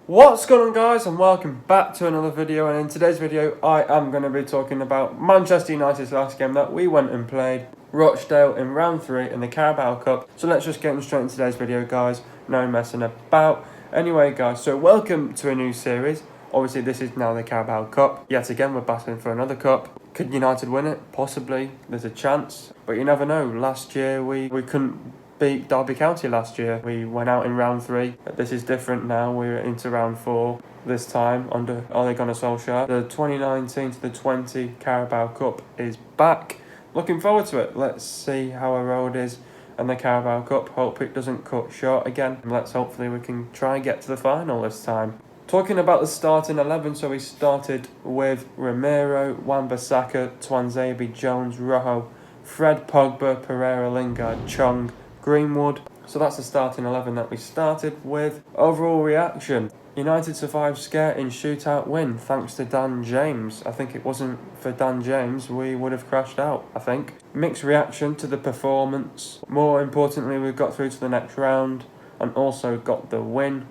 What's going on, guys, and welcome back to another video. And in today's video I am going to be talking about Manchester United's last game that we went and played, Rochdale, in round 3 in the Carabao Cup. So let's just get straight into today's video, guys, no messing about. Anyway, guys, so welcome to a new series. Obviously this is now the Carabao Cup. Yet again we're battling for another cup. Could United win it? Possibly. There's a chance, but you never know. Last year we couldn't beat Derby County last year. We went out in round 3. This is different now. We're into round 4 this time under Ole Gunnar Solskjaer. The 2019 to the 20 Carabao Cup is back. Looking forward to it. Let's see how our road is in the Carabao Cup. Hope it doesn't cut short again. And hopefully we can try and get to the final this time. Talking about the starting 11, so we started with Romero, Wan-Bissaka, Tuanzebe, Jones, Rojo, Fred, Pogba, Pereira, Lingard, Chong, Greenwood. So that's the starting 11 that we started with. Overall reaction: United survived scare in shootout win thanks to Dan James. I think it wasn't for Dan James we would have crashed out, I think. Mixed reaction to the performance. More importantly, we got through to the next round and also got the win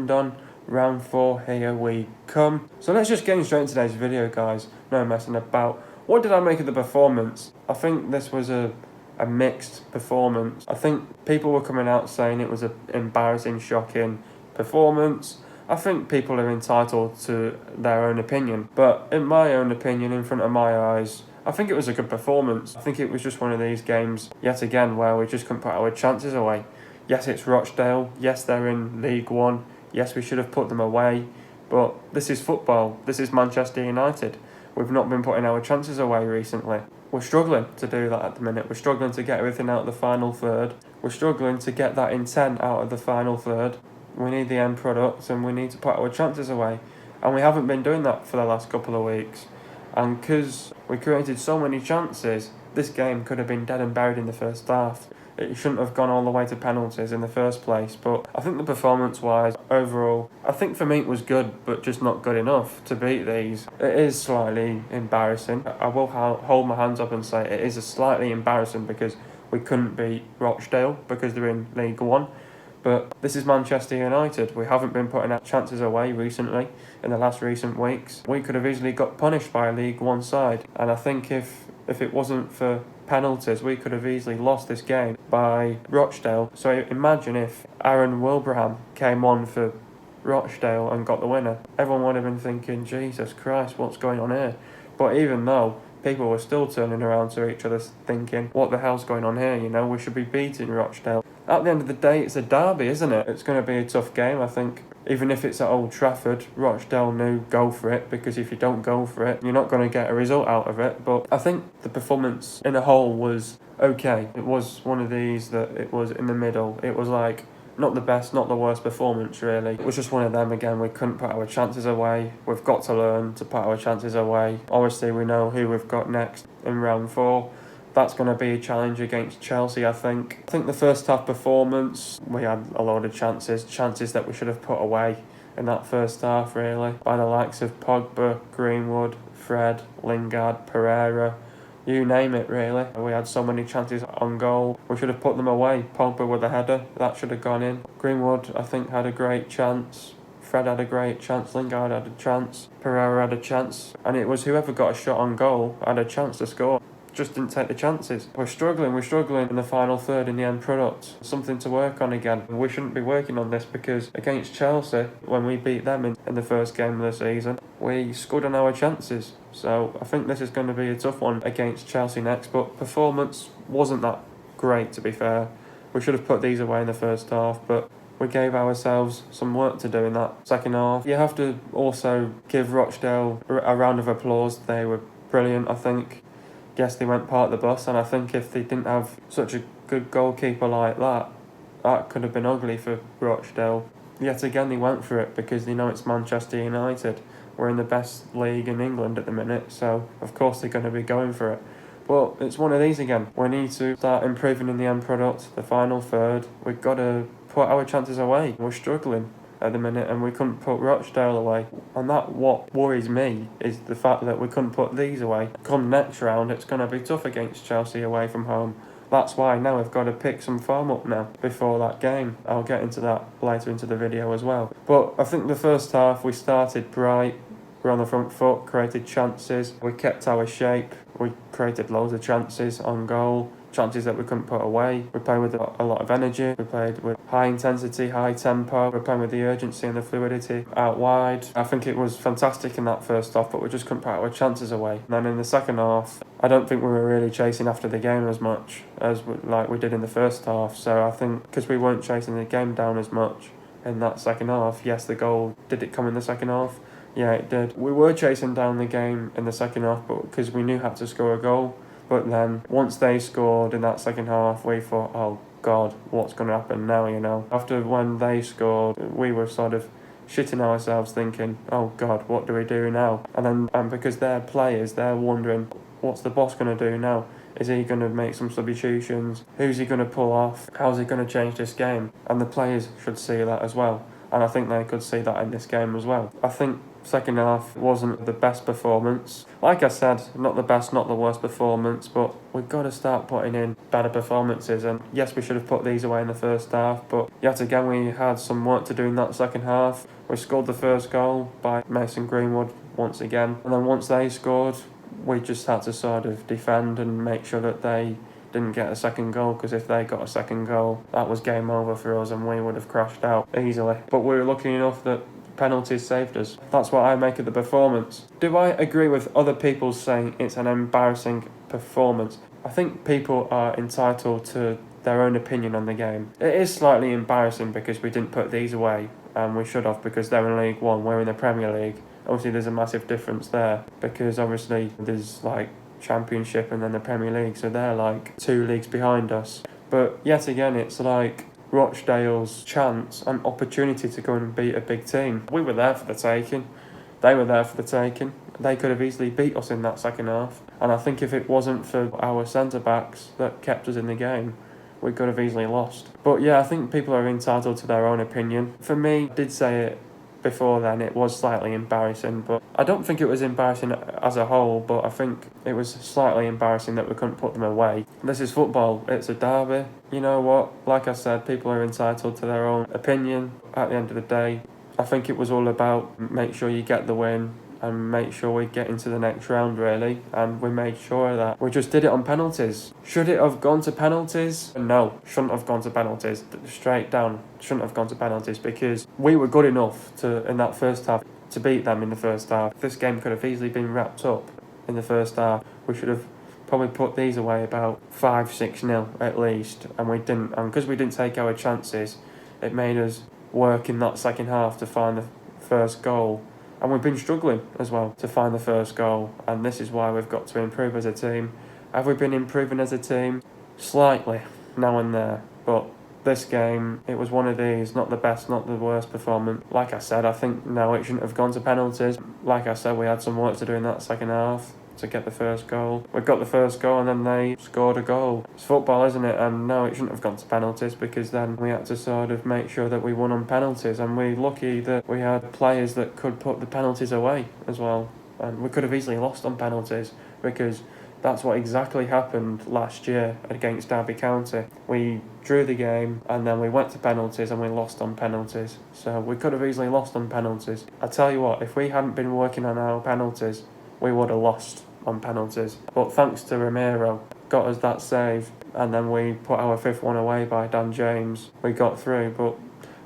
done. Round 4, here we come. So let's just get straight into today's video, guys. No messing about. What did I make of the performance? I think this was a mixed performance. I think people were coming out saying it was an embarrassing, shocking performance. I think people are entitled to their own opinion, but in my own opinion, in front of my eyes, I think it was a good performance. I think it was just one of these games, yet again, where we just couldn't put our chances away. Yes, it's Rochdale. Yes, they're in League One. Yes, we should have put them away, but this is football. This is Manchester United. We've not been putting our chances away recently. We're struggling to do that at the minute. We're struggling to get everything out of the final third. We're struggling to get that intent out of the final third. We need the end product and we need to put our chances away. And we haven't been doing that for the last couple of weeks. And because we created so many chances, this game could have been dead and buried in the first half. It shouldn't have gone all the way to penalties in the first place. But I think the performance-wise, overall, I think for me it was good, but just not good enough to beat these. It is slightly embarrassing. I will hold my hands up and say it is slightly embarrassing because we couldn't beat Rochdale because they're in League One. But this is Manchester United. We haven't been putting our chances away recently, in the last recent weeks. We could have easily got punished by a League One side. And I think if it wasn't for penalties, we could have easily lost this game by Rochdale. So imagine if Aaron Wilbraham came on for Rochdale and got the winner. Everyone would have been thinking, Jesus Christ, what's going on here? But even though, people were still turning around to each other thinking, what the hell's going on here? You know, we should be beating Rochdale. At the end of the day, it's a derby, isn't it? It's going to be a tough game, I think. Even if it's at Old Trafford, Rochdale knew go for it, because if you don't go for it, you're not going to get a result out of it. But I think the performance in a whole was okay. It was one of these that it was in the middle. It was like, not the best, not the worst performance, really. It was just one of them again. We couldn't put our chances away. We've got to learn to put our chances away. Obviously, we know who we've got next in round 4. That's going to be a challenge against Chelsea, I think. I think the first half performance, we had a load of chances that we should have put away in that first half, really. By the likes of Pogba, Greenwood, Fred, Lingard, Pereira, you name it, really. We had so many chances on goal. We should have put them away. Pogba with a header, that should have gone in. Greenwood, I think, had a great chance. Fred had a great chance. Lingard had a chance. Pereira had a chance. And it was whoever got a shot on goal had a chance to score. Just didn't take the chances. We're struggling in the final third in the end product. Something to work on again. We shouldn't be working on this because against Chelsea, when we beat them in the first game of the season, we scored on our chances. So I think this is going to be a tough one against Chelsea next, but performance wasn't that great, to be fair. We should have put these away in the first half, but we gave ourselves some work to do in that second half. You have to also give Rochdale a round of applause. They were brilliant, I think. Yes, they went part of the bus, and I think if they didn't have such a good goalkeeper like that, that could have been ugly for Rochdale. Yet again, they went for it because they know it's Manchester United. We're in the best league in England at the minute, so of course they're going to be going for it. But it's one of these again. We need to start improving in the end product, the final third. We've got to put our chances away. We're struggling at the minute and we couldn't put Rochdale away. And that what worries me is the fact that we couldn't put these away. Come next round, it's going to be tough against Chelsea away from home. that's why now we've got to pick some form up now before that game. I'll get into that later into the video as well. But I think the first half we started bright. We were on the front foot, created chances. We kept our shape. We created loads of chances on goal. Chances that we couldn't put away. We played with a lot of energy. We played with high intensity, high tempo. We're playing with the urgency and the fluidity out wide. I think it was fantastic in that first half, but we just couldn't put our chances away. And then in the second half, I don't think we were really chasing after the game as much as we did in the first half. So I think because we weren't chasing the game down as much in that second half, yes, the goal, did it come in the second half? Yeah, it did. We were chasing down the game in the second half, but because we knew how to score a goal. But then once they scored in that second half, we thought, oh God, what's going to happen now, you know? After when they scored, we were sort of shitting ourselves thinking, oh God, what do we do now? And then because they're players, they're wondering, what's the boss going to do now? Is he going to make some substitutions? Who's he going to pull off? How's he going to change this game? And the players should see that as well. And I think they could see that in this game as well. I think second half wasn't the best performance. Like I said, not the best, not the worst performance, but we've got to start putting in better performances. And yes, we should have put these away in the first half, but yet again, we had some work to do in that second half. We scored the first goal by Mason Greenwood once again. And then once they scored, we just had to sort of defend and make sure that they didn't get a second goal, because if they got a second goal, that was game over for us and we would have crashed out easily. But we were lucky enough that penalties saved us. That's what I make of the performance. Do I agree with other people saying it's an embarrassing performance? I think people are entitled to their own opinion on the game. It is slightly embarrassing because we didn't put these away, and we should have, because they're in League One, we're in the Premier League. Obviously there's a massive difference there, because obviously there's like Championship and then the Premier League, so they're like 2 leagues behind us. But yet again, it's like Rochdale's chance and opportunity to go and beat a big team. We were there for the taking. They were there for the taking. They could have easily beat us in that second half. And I think if it wasn't for our centre-backs that kept us in the game, we could have easily lost. But yeah, I think people are entitled to their own opinion. For me, I did say it before then, it was slightly embarrassing, but I don't think it was embarrassing as a whole, but I think it was slightly embarrassing that we couldn't put them away. This is football, it's a derby. You know what, like I said, people are entitled to their own opinion. At the end of the day, I think it was all about make sure you get the win and make sure we get into the next round, really, and we made sure of that. We just did it on penalties. Should it have gone to penalties? No, shouldn't have gone to penalties. Straight down, shouldn't have gone to penalties, because we were good enough to, in that first half, to beat them in the first half. This game could have easily been wrapped up in the first half. We should have probably put these away about 5-6-0 at least, and we didn't. And because we didn't take our chances, it made us work in that second half to find the first goal. And we've been struggling as well to find the first goal, and this is why we've got to improve as a team. Have we been improving as a team? Slightly, now and there, but this game, it was one of these, not the best, not the worst performance. Like I said, I think no, it shouldn't have gone to penalties. Like I said, we had some work to do in that second half to get the first goal. We got the first goal and then they scored a goal. It's football, isn't it? And no, it shouldn't have gone to penalties, because then we had to sort of make sure that we won on penalties, and we're lucky that we had players that could put the penalties away as well. And we could have easily lost on penalties, because that's what exactly happened last year against Derby County. We drew the game and then we went to penalties and we lost on penalties. So we could have easily lost on penalties. I tell you what, if we hadn't been working on our penalties, we would have lost on penalties. But thanks to Ramiro, got us that save, and then we put our 5th one away by Dan James. We got through, but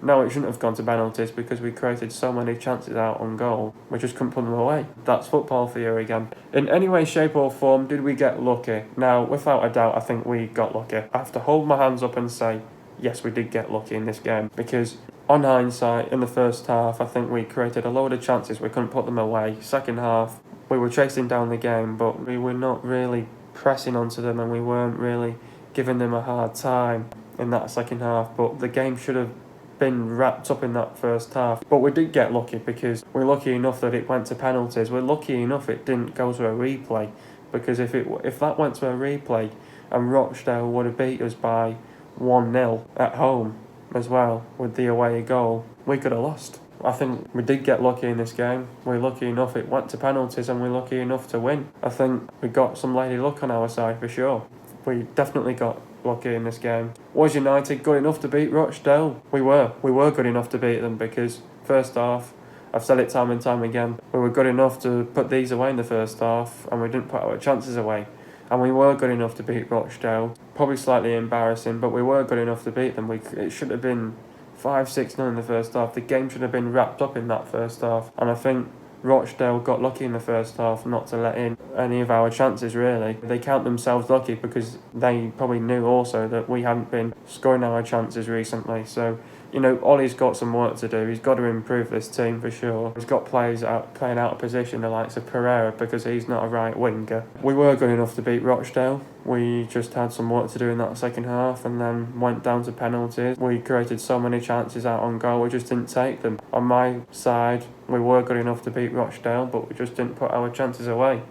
no, it shouldn't have gone to penalties, because we created so many chances out on goal. We just couldn't put them away. That's football for you again. In any way, shape or form, did we get lucky? Now, without a doubt, I think we got lucky. I have to hold my hands up and say, yes, we did get lucky in this game, because on hindsight, in the first half, I think we created a load of chances. We couldn't put them away. Second half, we were chasing down the game, but we were not really pressing onto them, and we weren't really giving them a hard time in that second half. But the game should have been wrapped up in that first half. But we did get lucky, because we're lucky enough that it went to penalties. We're lucky enough it didn't go to a replay, because if that went to a replay and Rochdale would have beat us by 1-0 at home as well with the away goal, we could have lost. I think we did get lucky in this game. We're lucky enough it went to penalties, and we're lucky enough to win. I think we got some lady luck on our side for sure. We definitely got lucky in this game. Was United good enough to beat Rochdale? We were good enough to beat them because first half, I've said it time and time again, we were good enough to put these away in the first half and we didn't put our chances away. And we were good enough to beat Rochdale. Probably slightly embarrassing, but we were good enough to beat them. It should have been 5-6-0 in the first half. The game should have been wrapped up in that first half. And I think Rochdale got lucky in the first half not to let in any of our chances, really. They count themselves lucky because they probably knew also that we hadn't been scoring our chances recently. So, you know, Ollie's got some work to do. He's got to improve this team for sure. He's got players playing out of position, the likes of Pereira, because he's not a right winger. We were good enough to beat Rochdale. We just had some work to do in that second half and then went down to penalties. We created so many chances out on goal, we just didn't take them. On my side, we were good enough to beat Rochdale, but we just didn't put our chances away.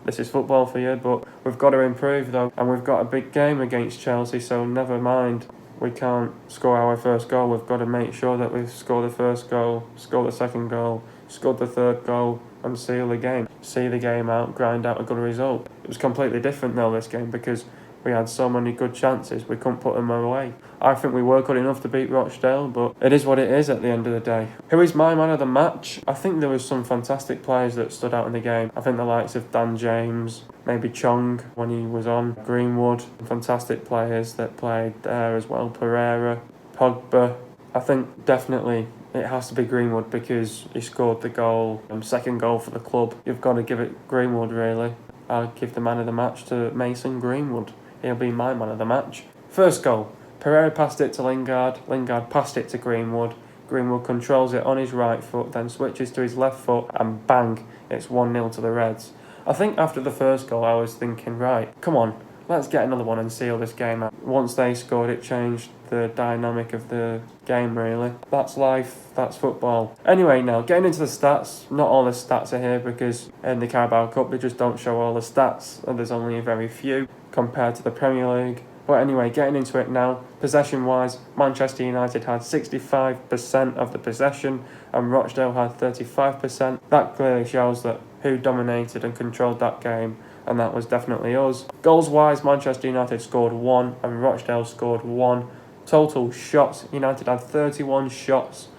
This is football for you, but we've got to improve though, and we've got a big game against Chelsea, so never mind. We can't score our first goal. We've got to make sure that we score the first goal, score the second goal, score the third goal and seal the game. See the game out, grind out a good result. It was completely different though this game because we had so many good chances, we couldn't put them away. I think we were good enough to beat Rochdale, but it is what it is at the end of the day. Who is my man of the match? I think there was some fantastic players that stood out in the game. I think the likes of Dan James, maybe Chong when he was on, Greenwood, fantastic players that played there as well, Pereira, Pogba. I think definitely it has to be Greenwood because he scored the goal, second goal for the club. You've got to give it Greenwood really. I'll give the man of the match to Mason Greenwood. He'll be my man of the match. First goal, Pereira passed it to Lingard. Lingard passed it to Greenwood. Greenwood controls it on his right foot, then switches to his left foot and bang, it's 1-0 to the Reds. I think after the first goal I was thinking, right, come on, let's get another one and seal this game out. Once they scored, it changed the dynamic of the game really. That's life, that's football. Anyway, now getting into the stats, not all the stats are here because in the Carabao Cup they just don't show all the stats and there's only a very few compared to the Premier League. But anyway, getting into it now, possession-wise, Manchester United had 65% of the possession and Rochdale had 35%. That clearly shows that who dominated and controlled that game, and that was definitely us. Goals-wise, Manchester United scored 1 and Rochdale scored 1. Total shots, United had 31 shots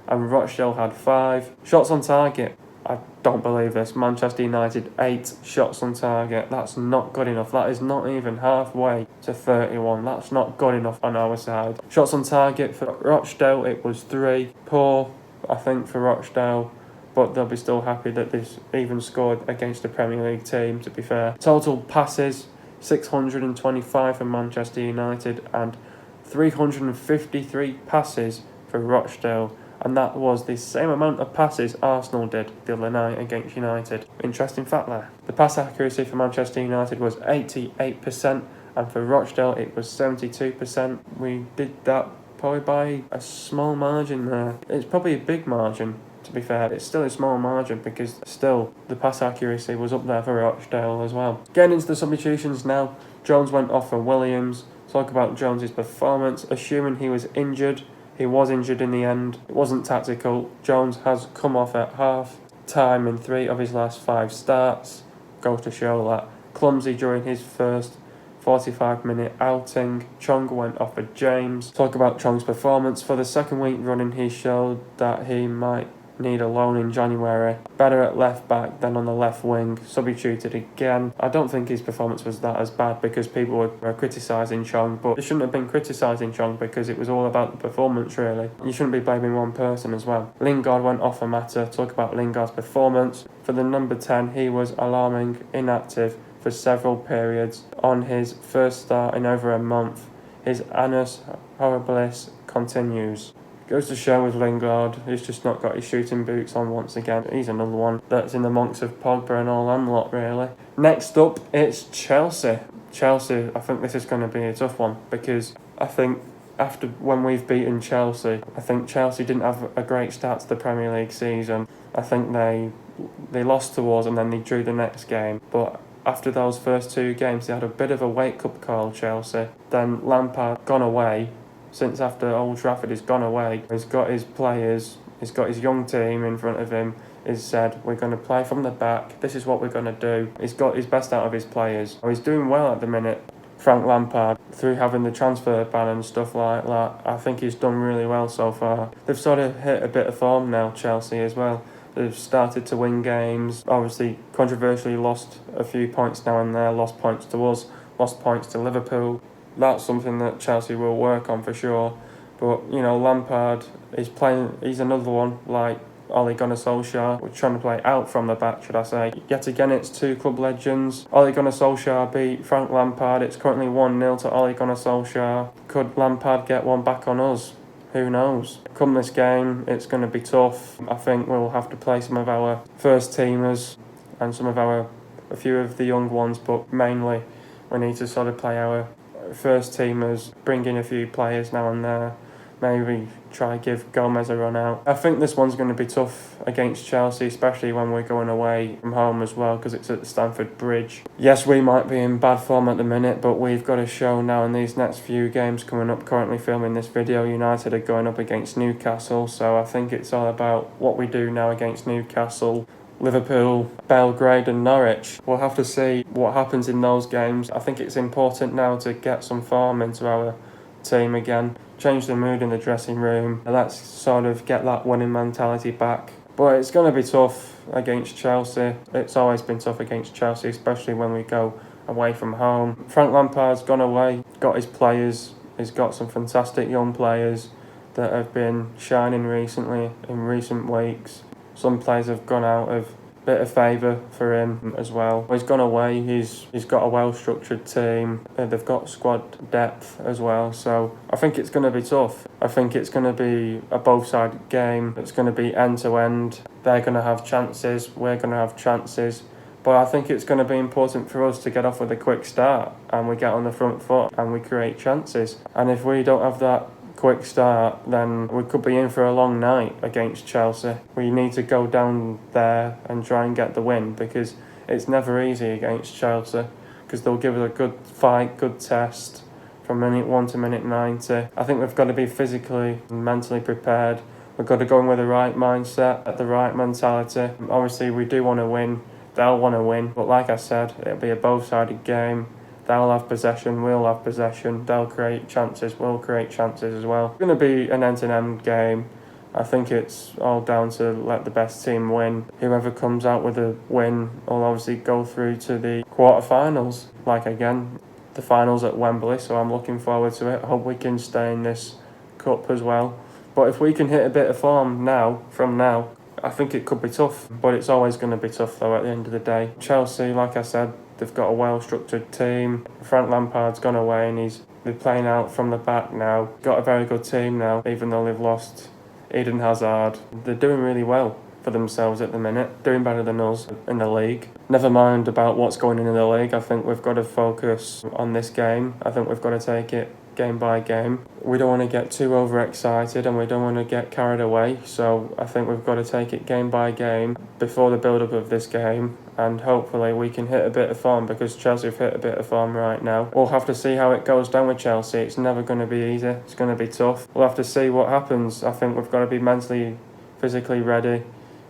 and Rochdale had 5. Shots on target, I don't believe this. Manchester United 8 shots on target. That's not good enough. That is not even halfway to 31. That's not good enough on our side. Shots on target for Rochdale, it was 3. Poor, I think, for Rochdale, but they'll be still happy that they've even scored against a Premier League team, to be fair. Total passes, 625 for Manchester United and 353 passes for Rochdale. And that was the same amount of passes Arsenal did the other night against United. Interesting fact there. The pass accuracy for Manchester United was 88% and for Rochdale it was 72%. We did that probably by a small margin there. It's probably a big margin, to be fair. It's still a small margin because still the pass accuracy was up there for Rochdale as well. Getting into the substitutions now, Jones went off for Williams. Talk about Jones's performance, assuming he was injured. He was injured in the end. It wasn't tactical. Jones has come off at half time in 3 of his last 5 starts. Goes to show that. Clumsy during his first 45-minute outing. Chong went off for James. Talk about Chong's performance. For the second week running, he showed that he might need a loan in January. Better at left back than on the left wing. Substituted again. I don't think his performance was that as bad because people were criticising Chong, but they shouldn't have been criticising Chong because it was all about the performance really. You shouldn't be blaming one person as well. Lingard went off for Mata. Talk about Lingard's performance. For the number 10, he was alarming inactive for several periods. On his first start in over a month, his annus horribilis continues. Goes to show with Lingard, he's just not got his shooting boots on once again. He's another one that's in the monks of Pogba and all them lot really. Next up, it's Chelsea. Chelsea, I think this is going to be a tough one because I think after when we've beaten Chelsea, I think Chelsea didn't have a great start to the Premier League season. I think they lost to us and then they drew the next game. But after those first 2 games, they had a bit of a wake-up call, Chelsea. Then Lampard gone away. Since after Old Trafford has gone away, he's got his players, he's got his young team in front of him. He's said, we're going to play from the back, this is what we're going to do. He's got his best out of his players. He's doing well at the minute. Frank Lampard, through having the transfer ban and stuff like that, I think he's done really well so far. They've sort of hit a bit of form now, Chelsea as well. They've started to win games, obviously controversially lost a few points now and there, lost points to us, lost points to Liverpool. That's something that Chelsea will work on for sure. But, you know, Lampard is playing, he's another one like Ole Gunnar Solskjaer. We're trying to play out from the back, should I say. Yet again, it's two club legends. Ole Gunnar Solskjaer beat Frank Lampard. It's currently 1-0 to Ole Gunnar Solskjaer. Could Lampard get one back on us? Who knows? Come this game, it's going to be tough. I think we'll have to play some of our first teamers and a few of the young ones, but mainly we need to sort of play our first teamers, bring in a few players now and there. Maybe try give Gomez a run out. I think this one's going to be tough against Chelsea, especially when we're going away from home as well, because it's at Stamford Bridge. Yes, we might be in bad form at the minute, but we've got to show now in these next few games coming up. Currently filming this video, United are going up against Newcastle, so I think it's all about what we do now against Newcastle, Liverpool, Belgrade and Norwich. We'll have to see what happens in those games. I think it's important now to get some form into our team again, change the mood in the dressing room, and let's sort of get that winning mentality back. But it's going to be tough against Chelsea. It's always been tough against Chelsea, especially when we go away from home. Frank Lampard's gone away, got his players, he's got some fantastic young players that have been shining recently in recent weeks. Some players have gone out of bit of favour for him as well. He's gone away, he's got a well-structured team, they've got squad depth as well, so I think it's going to be tough. I think it's going to be a both-sided game, it's going to be end-to-end. They're going to have chances, we're going to have chances, but I think it's going to be important for us to get off with a quick start and we get on the front foot and we create chances. And if we don't have that quick start, then we could be in for a long night against Chelsea. We need to go down there and try and get the win, because it's never easy against Chelsea, because they'll give us a good fight, good test from minute 1 to minute 90. I think we've got to be physically and mentally prepared. We've got to go in with the right mindset, the right mentality. Obviously we do want to win, they'll want to win, but like I said, it'll be a both-sided game. They'll have possession, we'll have possession, they'll create chances, we'll create chances as well. It's going to be an end-to-end game. I think it's all down to let the best team win. Whoever comes out with a win will obviously go through to the quarterfinals. Like again, the finals at Wembley, so I'm looking forward to it. I hope we can stay in this cup as well. But if we can hit a bit of form from now, I think it could be tough. But it's always going to be tough though at the end of the day. Chelsea, like I said, they've got a well-structured team. Frank Lampard's gone away and they're playing out from the back now. Got a very good team now, even though they've lost Eden Hazard. They're doing really well for themselves at the minute, doing better than us in the league. Never mind about what's going on in the league. I think we've got to focus on this game. I think we've got to take it game by game. We don't want to get too overexcited and we don't want to get carried away, so I think we've got to take it game by game before the build-up of this game, and hopefully we can hit a bit of form, because Chelsea have hit a bit of form right now. We'll have to see how it goes down with Chelsea. It's never going to be easy, it's going to be tough. We'll have to see what happens. I think we've got to be mentally, physically ready,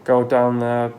go down there,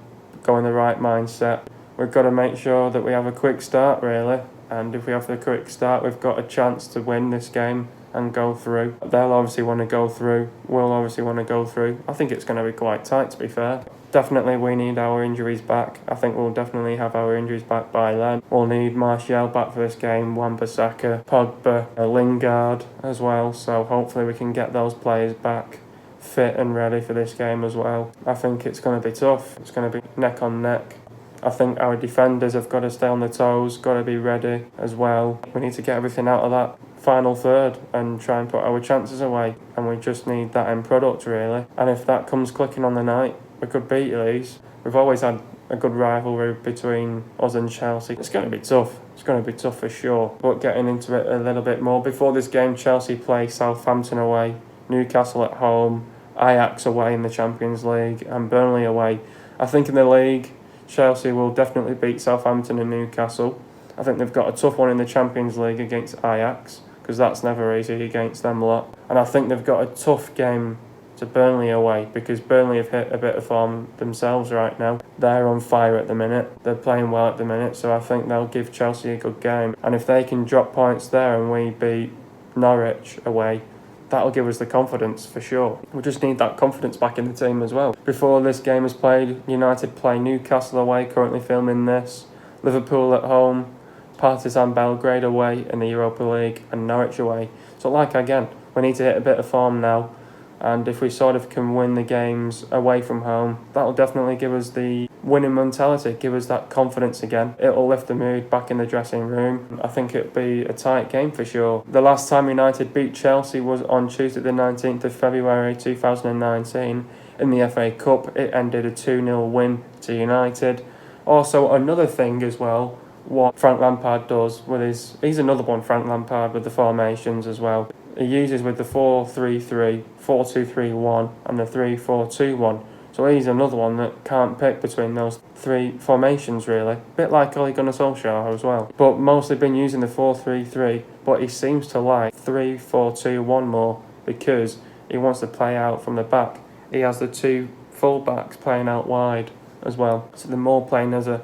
go in the right mindset. We've got to make sure that we have a quick start really, and if we have the quick start, we've got a chance to win this game and go through. They'll obviously want to go through, we'll obviously want to go through. I think it's going to be quite tight, to be fair. Definitely we need our injuries back. I think we'll definitely have our injuries back by then. We'll need Martial back for this game, Wan-Bissaka, Pogba, Lingard as well, so hopefully we can get those players back fit and ready for this game as well. I think it's going to be tough. It's going to be neck on neck. I think our defenders have got to stay on their toes, got to be ready as well. We need to get everything out of that final third and try and put our chances away, and we just need that end product really. And if that comes clicking on the night, we could beat these. We've always had a good rivalry between us and Chelsea. It's going to be tough. It's going to be tough for sure. But getting into it a little bit more, before this game, Chelsea play Southampton away, Newcastle at home, Ajax away in the Champions League, and Burnley away. I think in the league, Chelsea will definitely beat Southampton and Newcastle. I think they've got a tough one in the Champions League against Ajax, because that's never easy against them lot. And I think they've got a tough game to to Burnley away, because Burnley have hit a bit of form themselves right now. They're on fire at the minute. They're playing well at the minute, so I think they'll give Chelsea a good game. And if they can drop points there and we beat Norwich away, that'll give us the confidence for sure. We just need that confidence back in the team as well. Before this game is played, United play Newcastle away, currently filming this, Liverpool at home, Partizan Belgrade away in the Europa League, and Norwich away. So like again, we need to hit a bit of form now, and if we sort of can win the games away from home, that'll definitely give us the winning mentality, give us that confidence again. It'll lift the mood back in the dressing room. I think it'll be a tight game for sure. The last time United beat Chelsea was on Tuesday the 19th of February 2019 in the FA Cup. It ended a 2-0 win to United. Also, another thing as well, what Frank Lampard does with he's another one, Frank Lampard, with the formations as well. He uses with the 4-3-3, 4-2-3-1 and the 3-4-2-1. So he's another one that can't pick between those three formations really. Bit like Ole Gunnar Solskjaer as well. But mostly been using the 4-3-3, but he seems to like 3-4-2-1 more because he wants to play out from the back. He has the two full-backs playing out wide as well. So they're more playing as a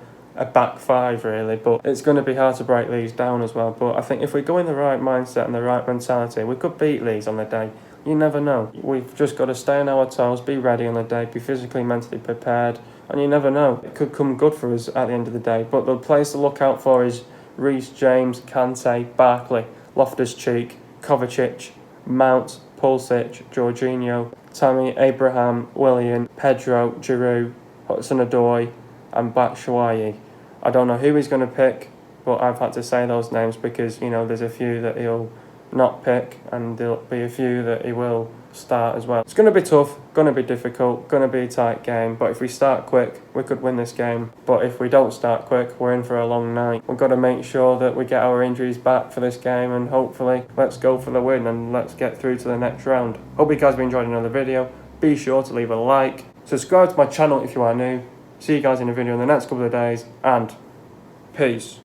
back five really, but it's going to be hard to break Leeds down as well. But I think if we go in the right mindset and the right mentality, we could beat Leeds on the day. You never know. We've just got to stay on our toes, be ready on the day, be physically, mentally prepared, and you never know. It could come good for us at the end of the day. But the players to look out for is Reece James, Kante, Barkley, Loftus-Cheek, Kovacic, Mount, Pulisic, Jorginho, Tammy, Abraham, Willian, Pedro, Giroud, Hudson-Odoi and Batshuayi. I don't know who he's going to pick, but I've had to say those names because, you know, there's a few that he'll not pick and there'll be a few that he will start as well. It's going to be tough, going to be difficult, going to be a tight game, but if we start quick, we could win this game. But if we don't start quick, we're in for a long night. We've got to make sure that we get our injuries back for this game and hopefully let's go for the win and let's get through to the next round. Hope you guys have enjoyed another video. Be sure to leave a like, subscribe to my channel if you are new. See you guys in a video in the next couple of days, and peace.